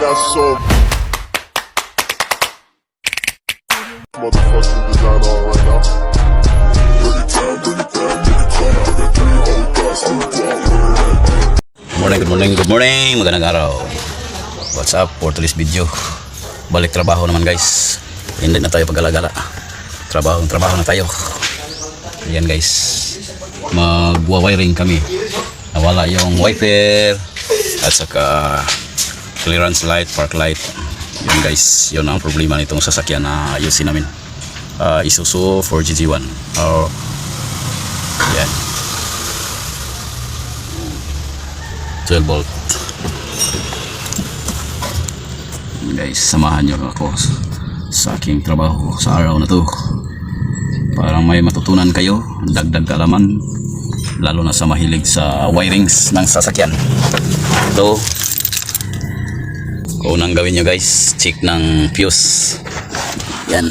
got so motherfucking design on right now. Bring it down, bring it down, bring it down. I got three old guys to Good morning, magandang araw. What's up for today's video? Balik trabaho naman guys. Hindi na tayo pag-alagala. Trabaho na tayo. Ayan guys, magwa-wiring kami. Nawala yung wiper at saka clearance light, park light. Yun guys, yun ang problema nitong sasakyan na ayusin namin. Isuzu 4GG1 or yan 12 volt. Guys, samahan nyo ako sa aking trabaho sa araw na to. Parang may matutunan kayo, dagdag kaalaman, lalo na sa mahilig sa wirings ng sasakyan. Ito, unang gawin nyo guys, check ng fuse. Yan,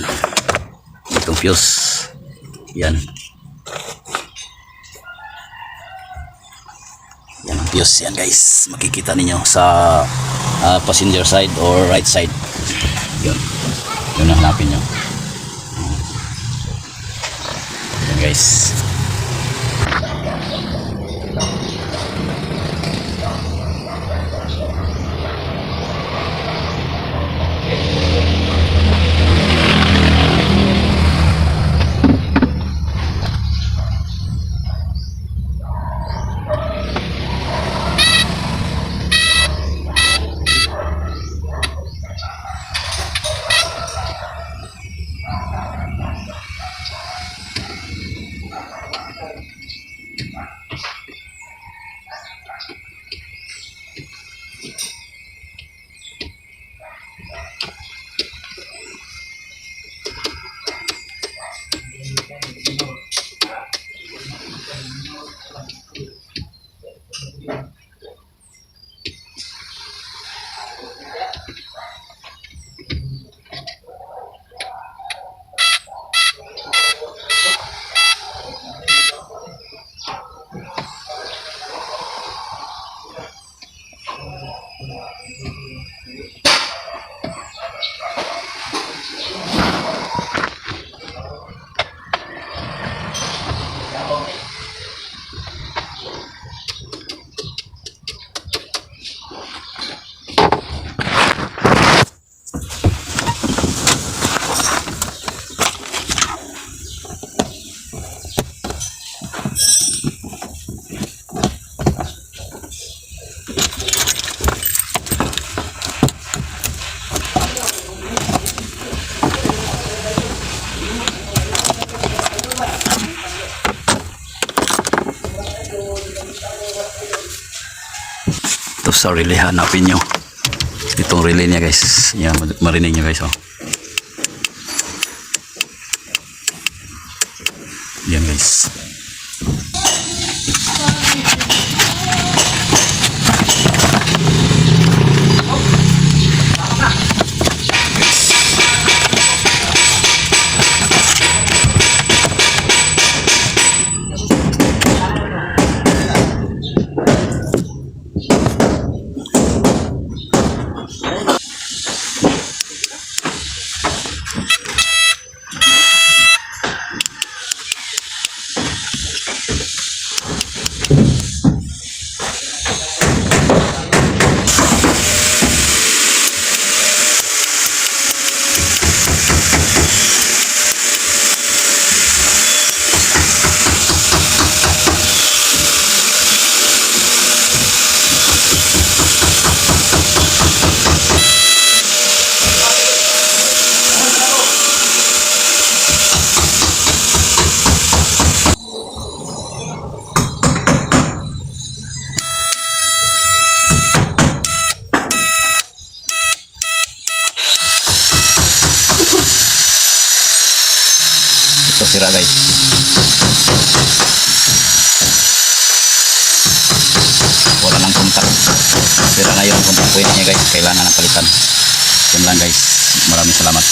itong fuse. Yan, yan ang fuse. Yan guys, makikita ninyo sa passenger side or right side. Yun, yun ang hanapin nyo. Yan guys. Ito sa relay, hanapin nyo itong relay niya guys. Yan, marinig nyo guys, oh. Yan guys. Ito sira guys. Wala nang kontak. Sira na yung kontak point niya guys. Kailangan ng palitan. Yun lang guys. Maraming salamat.